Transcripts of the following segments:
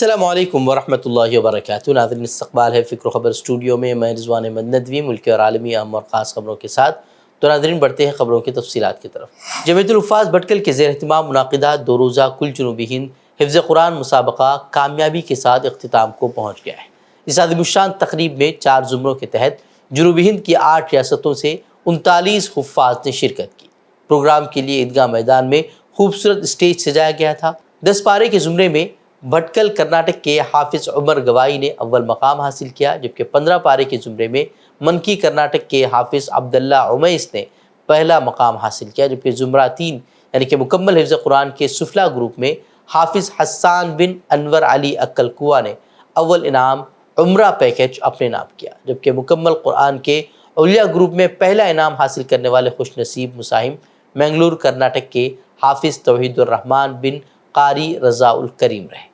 السلام علیکم ورحمۃ اللہ وبرکاتہ۔ ناظرین، استقبال ہے فکر و خبر اسٹوڈیو میں، میں رضوان احمد ندوی، ملکی اور عالمی اہم اور خاص خبروں کے ساتھ۔ تو ناظرین، بڑھتے ہیں خبروں کی تفصیلات کی طرف۔ جمیعت الحفاظ بھٹکل کے زیر اہتمام منعقدہ 2 روزہ کل جنوبی ہند حفظ قرآن مسابقہ کامیابی کے ساتھ اختتام کو پہنچ گیا ہے۔ اس عظیم الشان تقریب میں 4 زمروں کے تحت جنوبی ہند کی 8 ریاستوں سے 39 حفاظ نے شرکت کی۔ پروگرام کے لیے عیدگاہ میدان میں خوبصورت اسٹیج سجایا گیا تھا۔ 10 پارے کے زمرے میں بھٹکل کرناٹک کے حافظ عمر گوائی نے اول مقام حاصل کیا، جبکہ 15 پارے کے زمرے میں منکی کرناٹک کے حافظ عبداللہ عمیس نے پہلا مقام حاصل کیا، جبکہ زمرہ 3 یعنی کہ مکمل حفظ قرآن کے سفلا گروپ میں حافظ حسان بن انور علی اکل کوا نے اول انعام عمرہ پیکج اپنے نام کیا، جبکہ مکمل قرآن کے اولیاء گروپ میں پہلا انعام حاصل کرنے والے خوش نصیب مساہم منگلور کرناٹک کے حافظ توحید الرحمن بن قاری رضا الکریم رہے۔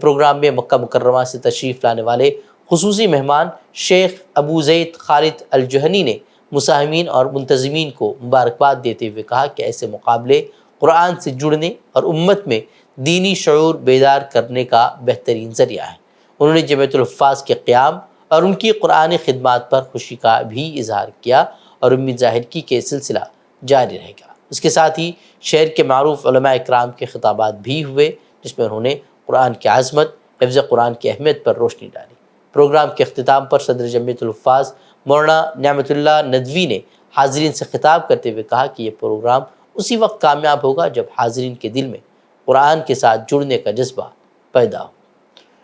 پروگرام میں مکہ مکرمہ سے تشریف لانے والے خصوصی مہمان شیخ ابو زید خالد الجہنی نے مساہمین اور منتظمین کو مبارکباد دیتے ہوئے کہا کہ ایسے مقابلے قرآن سے جڑنے اور امت میں دینی شعور بیدار کرنے کا بہترین ذریعہ ہے۔ انہوں نے جمیعت الحفاظ کے قیام اور ان کی قرآنی خدمات پر خوشی کا بھی اظہار کیا اور امید ظاہر کی کہ سلسلہ جاری رہے گا۔ اس کے ساتھ ہی شہر کے معروف علماء اکرام کے خطابات بھی ہوئے، جس میں انہوں نے قرآن کی عظمت، حفظ قرآن کی اہمیت پر روشنی ڈالی۔ پروگرام کے اختتام پر صدر جمعیت الحفاظ مولانا نعمت اللہ ندوی نے حاضرین سے خطاب کرتے ہوئے کہا کہ یہ پروگرام اسی وقت کامیاب ہوگا جب حاضرین کے دل میں قرآن کے ساتھ جڑنے کا جذبہ پیدا ہو۔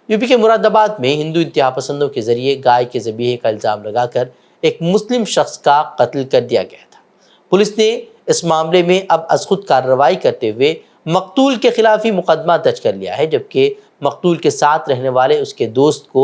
یوپی کے مراد آباد میں ہندو انتہا پسندوں کے ذریعے گائے کے ذبیحے کا الزام لگا کر ایک مسلم شخص کا قتل کر دیا گیا تھا۔ پولیس نے اس معاملے میں اب از خود کارروائی کرتے ہوئے مقتول کے خلاف ہی مقدمہ درج کر لیا ہے، جبکہ مقتول کے ساتھ رہنے والے اس کے دوست کو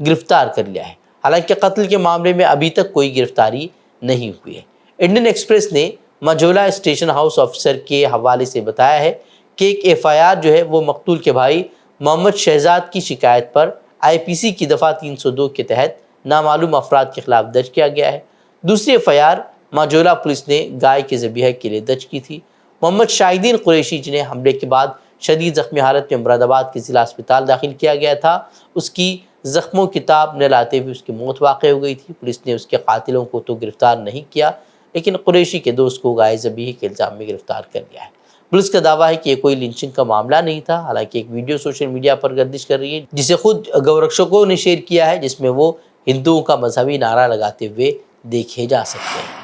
گرفتار کر لیا ہے۔ حالانکہ قتل کے معاملے میں ابھی تک کوئی گرفتاری نہیں ہوئی ہے۔ انڈین ایکسپریس نے مجولہ اسٹیشن ہاؤس آفیسر کے حوالے سے بتایا ہے کہ ایک FIR جو ہے وہ مقتول کے بھائی محمد شہزاد کی شکایت پر IPC کی دفعہ 302 کے تحت نامعلوم افراد کے خلاف درج کیا گیا ہے۔ دوسری FIR ماجولہ پولیس نے گائے کے ذبیحے کے لیے درج کی تھی۔ محمد شاہدین قریشی، جنہیں حملے کے بعد شدید زخمی حالت میں مراد آباد کے ضلع اسپتال داخل کیا گیا تھا، اس کی زخموں کی تاب نہ لاتے ہوئے اس کی موت واقع ہو گئی تھی۔ پولیس نے اس کے قاتلوں کو تو گرفتار نہیں کیا، لیکن قریشی کے دوست کو گائے ذبیحے کے الزام میں گرفتار کر لیا ہے۔ پولیس کا دعویٰ ہے کہ یہ کوئی لنچنگ کا معاملہ نہیں تھا۔ حالانکہ ایک ویڈیو سوشل میڈیا پر گردش کر رہی ہے جسے خود گورکشکوں نے شیئر کیا ہے، جس میں وہ ہندوؤں کا مذہبی نعرہ لگاتے ہوئے دیکھے جا سکتے ہیں۔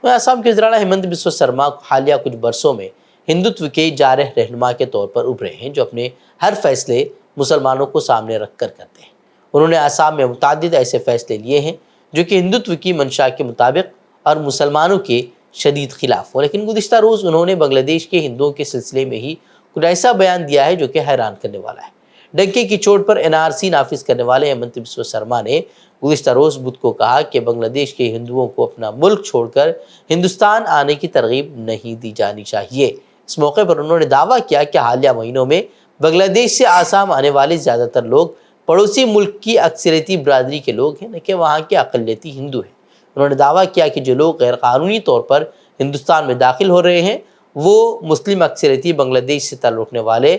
آسام کے وزیر ہیمنت بسوا سرما حالیہ کچھ برسوں میں ہندوتو کے جارح رہنما کے طور پر ابھرے ہیں، جو اپنے ہر فیصلے مسلمانوں کو سامنے رکھ کر کرتے ہیں۔ انہوں نے آسام میں متعدد ایسے فیصلے لیے ہیں جو کہ ہندوتو کی منشا کے مطابق اور مسلمانوں کے شدید خلاف ہو، لیکن گزشتہ روز انہوں نے بنگلہ دیش کے ہندوؤں کے سلسلے میں ہی کچھ ایسا بیان دیا ہے جو کہ حیران کرنے والا ہے۔ ڈنکے کی چوٹ پر NRC نافذ کرنے والے ہیمنت بسوا سرما نے گزشتہ روز بدھ کو کہا کہ بنگلہ دیش کے ہندوؤں کو اپنا ملک چھوڑ کر ہندوستان آنے کی ترغیب نہیں دی جانی چاہیے۔ اس موقع پر انہوں نے دعویٰ کیا کہ حالیہ مہینوں میں بنگلہ دیش سے آسام آنے والے زیادہ تر لوگ پڑوسی ملک کی اکثریتی برادری کے لوگ ہیں، نہ کہ وہاں کے اقلیتی ہندو ہیں۔ انہوں نے دعویٰ کیا کہ جو لوگ غیر قانونی طور پر ہندوستان میں داخل ہو رہے ہیں وہ مسلم اکثریتی بنگلہ دیش سے تعلق رکھنے والے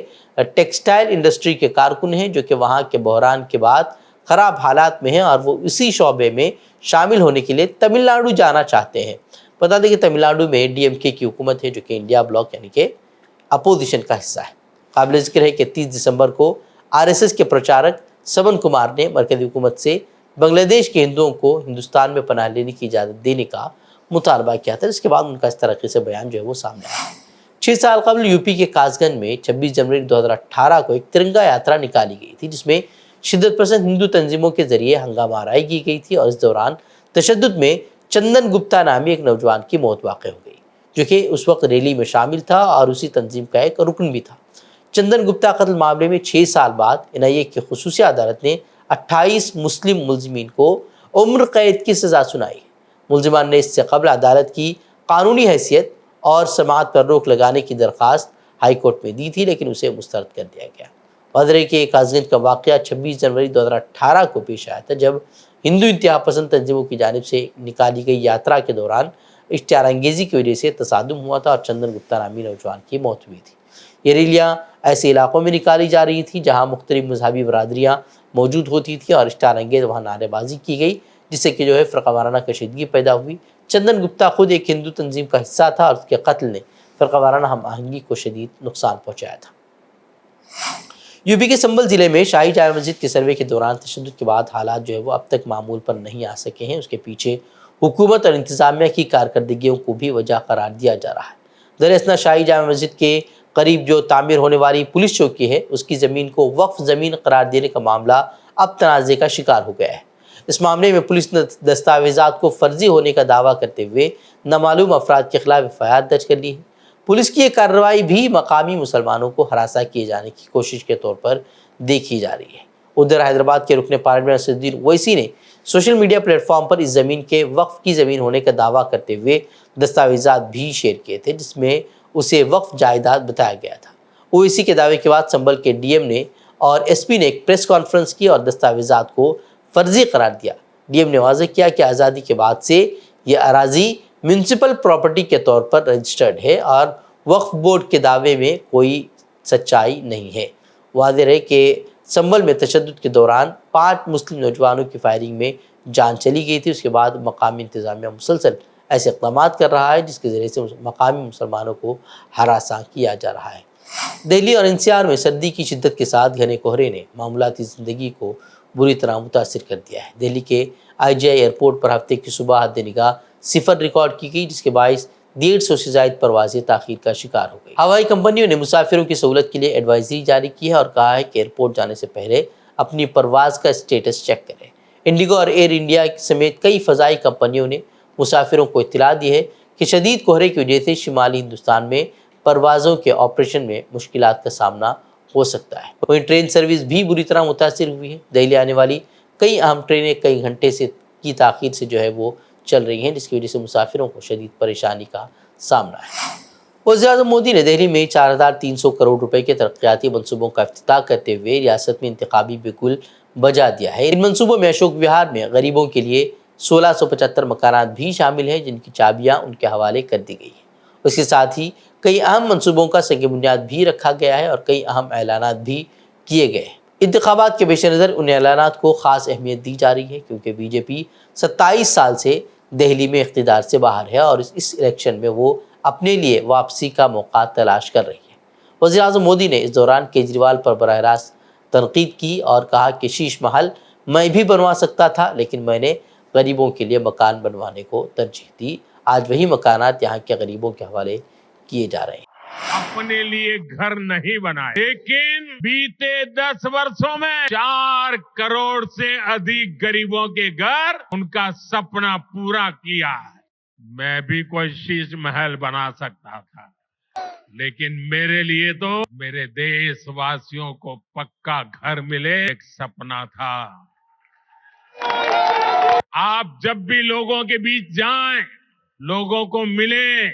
ٹیکسٹائل انڈسٹری کے کارکن ہیں، جو کہ وہاں کے بحران کے بعد خراب حالات میں ہیں اور وہ اسی شعبے میں شامل ہونے کے لیے تمل ناڈو جانا چاہتے ہیں۔ بتا دیں کہ تمل ناڈو میں DMK کی حکومت ہے، جو کہ انڈیا بلاک یعنی کہ اپوزیشن کا حصہ ہے۔ قابل ذکر ہے کہ 30 دسمبر کو RSS کے پرچارک سمن کمار نے مرکزی حکومت سے بنگلہ دیش کے ہندوؤں کو ہندوستان میں پناہ لینے کی اجازت دینے کا مطالبہ کیا تھا۔ اس کے بعد ان کا اس طریقے سے بیان جو ہے وہ سامنے آیا۔ 6 سال قبل یوپی کے کاس گنج میں 26 جنوری 2018 کو ایک ترنگا یاترا نکالی گئی تھی، جس میں شدت پسند ہندو تنظیموں کے ذریعے ہنگامہ آرائی کی گئی تھی، اور اس دوران تشدد میں چندن گپتا نامی ایک نوجوان کی موت واقع ہو گئی، جو کہ اس وقت ریلی میں شامل تھا اور اسی تنظیم کا ایک رکن بھی تھا۔ چندن گپتا قتل معاملے میں 6 سال بعد NIA کی خصوصی عدالت نے 28 مسلم ملزمین کو عمر قید کی سزا سنائی۔ ملزمان نے اس سے قبل عدالت کی قانونی حیثیت اور سماعت پر روک لگانے کی درخواست ہائی کورٹ میں دی تھی، لیکن اسے مسترد کر دیا گیا۔ واضح ہے کہ کاس گنج کا واقعہ 26 جنوری 2018 کو پیش آیا تھا، جب ہندو انتہا پسند تنظیموں کی جانب سے نکالی گئی یاترا کے دوران اشتعال انگیزی کی وجہ سے تصادم ہوا تھا اور چندن گپتا نامی نوجوان کی موت ہوئی تھی۔ یہ ریلیاں ایسے علاقوں میں نکالی جا رہی تھیں جہاں مختلف مذہبی برادریاں موجود ہوتی تھیں اور اسٹار انگیز وہاں نعرے بازی کی گئی، جس سے کہ فرقہ وارانہ کشیدگی پیدا ہوئی۔ چندن گپتا خود ایک ہندو تنظیم کا حصہ تھا اور اس کے قتل نے فرقہ وارانہ ہم آہنگی کو شدید نقصان پہنچایا تھا۔ یو پی کے سنبھل ضلع میں شاہی جامع مسجد کے سروے کے دوران تشدد کے بعد حالات وہ اب تک معمول پر نہیں آ سکے ہیں۔ اس کے پیچھے حکومت اور انتظامیہ کی کارکردگیوں کو بھی وجہ قرار دیا جا رہا ہے۔ در اثنا شاہی جامع مسجد کے قریب جو تعمیر ہونے والی پولیس چوکی ہے، اس کی زمین کو وقف زمین قرار دینے کا معاملہ اب تنازع کا شکار ہو گیا ہے۔ اس معاملے میں پولیس نے دستاویزات کو فرضی ہونے کا دعویٰ کرتے ہوئے نامعلوم افراد کے خلاف FIR درج کر لی ہے۔ پولیس کی یہ کارروائی بھی مقامی مسلمانوں کو ہراساں کیے جانے کی کوشش کے طور پر دیکھی جا رہی ہے۔ ادھر حیدرآباد کے رکن پارلیمنٹ اسد الدین اویسی نے سوشل میڈیا پلیٹ فارم پر اس زمین کے وقف کی زمین ہونے کا دعویٰ کرتے ہوئے دستاویزات بھی شیئر کیے تھے، جس میں اسے وقف جائیداد بتایا گیا تھا۔ اویسی کے دعوے کے بعد سنبھل کے DM نے اور SP نے ایک پریس کانفرنس کی اور دستاویزات کو فرضی قرار دیا۔ DM نے واضح کیا کہ آزادی کے بعد سے یہ اراضی میونسپل پراپرٹی کے طور پر رجسٹرڈ ہے اور وقف بورڈ کے دعوے میں کوئی سچائی نہیں ہے۔ واضح ہے کہ سنبھل میں تشدد کے دوران 5 مسلم نوجوانوں کی فائرنگ میں جان چلی گئی تھی۔ اس کے بعد مقامی انتظامیہ مسلسل ایسے اقدامات کر رہا ہے جس کے ذریعے سے مقامی مسلمانوں کو ہراساں کیا جا رہا ہے۔ دہلی اور NCR میں سردی کی شدت کے ساتھ گھنے کہرے نے معمولاتی زندگی کو بری طرح متاثر کر دیا ہے۔ دہلی کے IGI ایئرپورٹ پر ہفتے کی صبح حد نگاہ 0 ریکارڈ کی گئی، جس کے باعث 150 سے زائد پروازیں تاخیر کا شکار ہو گئی۔ ہوائی کمپنیوں نے مسافروں کی سہولت کے لیے ایڈوائزری جاری کی ہے اور کہا ہے کہ ایئرپورٹ جانے سے پہلے اپنی پرواز کا اسٹیٹس چیک کریں۔ انڈیگو اور ایئر انڈیا سمیت کئی فضائی کمپنیوں نے مسافروں کو اطلاع دی ہے کہ شدید کہرے کی وجہ سے شمالی ہندوستان میں پروازوں کے آپریشن میں مشکلات کا سامنا ہو سکتا ہے۔ وہیں ٹرین سروس بھی بری طرح متاثر ہوئی ہے۔ دہلی آنے والی کئی اہم ٹرینیں کئی گھنٹے کی تاخیر سے وہ چل رہی ہیں، جس کی وجہ سے مسافروں کو شدید پریشانی کا سامنا ہے۔ وزیر اعظم مودی نے دہلی میں 4300 کروڑ روپے کے ترقیاتی منصوبوں کا افتتاح کرتے ہوئے ریاست میں انتخابی بگل بجا دیا ہے۔ ان منصوبوں میں اشوک وہار میں غریبوں کے لیے 1675 مکانات بھی شامل ہیں، جن کی چابیاں ان کے حوالے کر دی گئی ہیں۔ اس کے ساتھ ہی کئی اہم منصوبوں کا سنگ بنیاد بھی رکھا گیا ہے اور کئی اہم اعلانات بھی کیے گئے ہیں۔ انتخابات کے پیش نظر ان اعلانات کو خاص اہمیت دی جا رہی ہے کیونکہ BJP 27 سال سے دہلی میں اقتدار سے باہر ہے اور اس الیکشن میں وہ اپنے لیے واپسی کا موقع تلاش کر رہی ہے۔ وزیر اعظم مودی نے اس دوران کیجریوال پر براہ راست تنقید کی اور کہا کہ شیش محل میں بھی بنوا سکتا تھا، لیکن میں نے غریبوں کے لیے مکان بنوانے کو ترجیح دی۔ آج وہی مکانات یہاں کے غریبوں کے حوالے کیے جا رہے ہیں۔ اپنے لیے گھر نہیں بنائے، لیکن بیتے 10 برسوں میں 4 کروڑ سے ادھک غریبوں کے گھر ان کا سپنا پورا کیا ہے۔ میں بھی کوئی شیش محل بنا سکتا تھا، لیکن میرے لیے تو میرے دیش واسیوں کو پکا گھر ملے ایک سپنا تھا۔ آپ جب بھی لوگوں کے بیچ جائیں، لوگوں کو ملیں،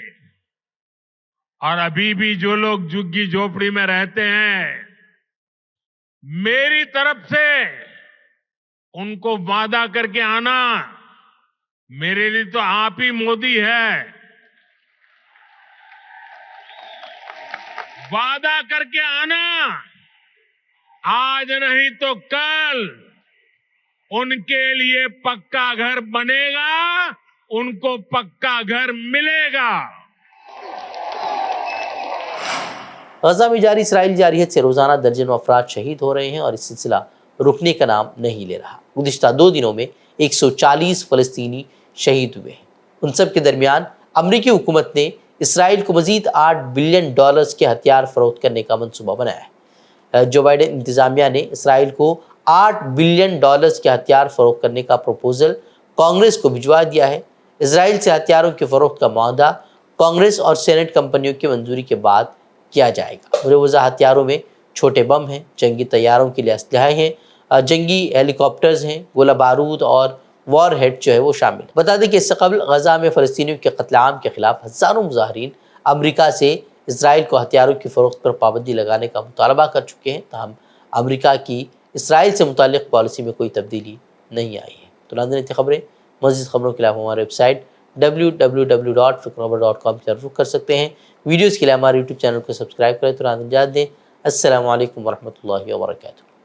اور ابھی بھی جو لوگ جھگی جھوپڑی میں رہتے ہیں، میری طرف سے ان کو وعدہ کر کے آنا، میرے لیے تو آپ ہی مودی ہے۔ وعدہ کر کے آنا، آج نہیں تو کل ان کے لیے پکا گھر بنے گا، ان کو پکا گھر ملے گا۔ غزہ میں جاری اسرائیل جارحیت سے روزانہ درجنوں افراد شہید ہو رہے ہیں اور اس سلسلہ رکنے کا نام نہیں لے رہا۔ گزشتہ 2 دنوں میں 140 فلسطینی شہید ہوئے ہیں۔ ان سب کے درمیان امریکی حکومت نے اسرائیل کو مزید $8 بلین کے ہتھیار فروخت کرنے کا منصوبہ بنایا ہے۔ جو بائیڈن انتظامیہ نے اسرائیل کو $8 بلین کے ہتھیار فروخت کرنے کا پروپوزل کانگریس کو بھجوا دیا ہے۔ اسرائیل سے ہتھیاروں کی فروخت کا معاہدہ کانگریس اور سینٹ کمپنیوں کی منظوری کے بعد کیا جائے گا۔ مجوزہ ہتھیاروں میں چھوٹے بم ہیں، جنگی طیاروں کے لیے اسلحے ہیں، جنگی ہیلی کاپٹرز ہیں، گولہ بارود اور وار ہیڈ وہ شامل ہیں۔ بتا دیں کہ اس سے قبل غزہ میں فلسطینیوں کے قتل عام کے خلاف ہزاروں مظاہرین امریکہ سے اسرائیل کو ہتھیاروں کی فروخت پر پابندی لگانے کا مطالبہ کر چکے ہیں، تاہم امریکہ کی اسرائیل سے متعلق پالیسی میں کوئی تبدیلی نہیں آئی ہے۔ تو ناظرین، خبریں مزید خبروں کے لیے ہمارے ویب سائٹ www.fikrkhbar.com کی طرف رخ کر سکتے ہیں۔ ویڈیوز کے لیے ہمارے یوٹیوب چینل کو سبسکرائب کریں۔ تو ناظرین اجازت دیں، السلام علیکم ورحمۃ اللہ وبرکاتہ۔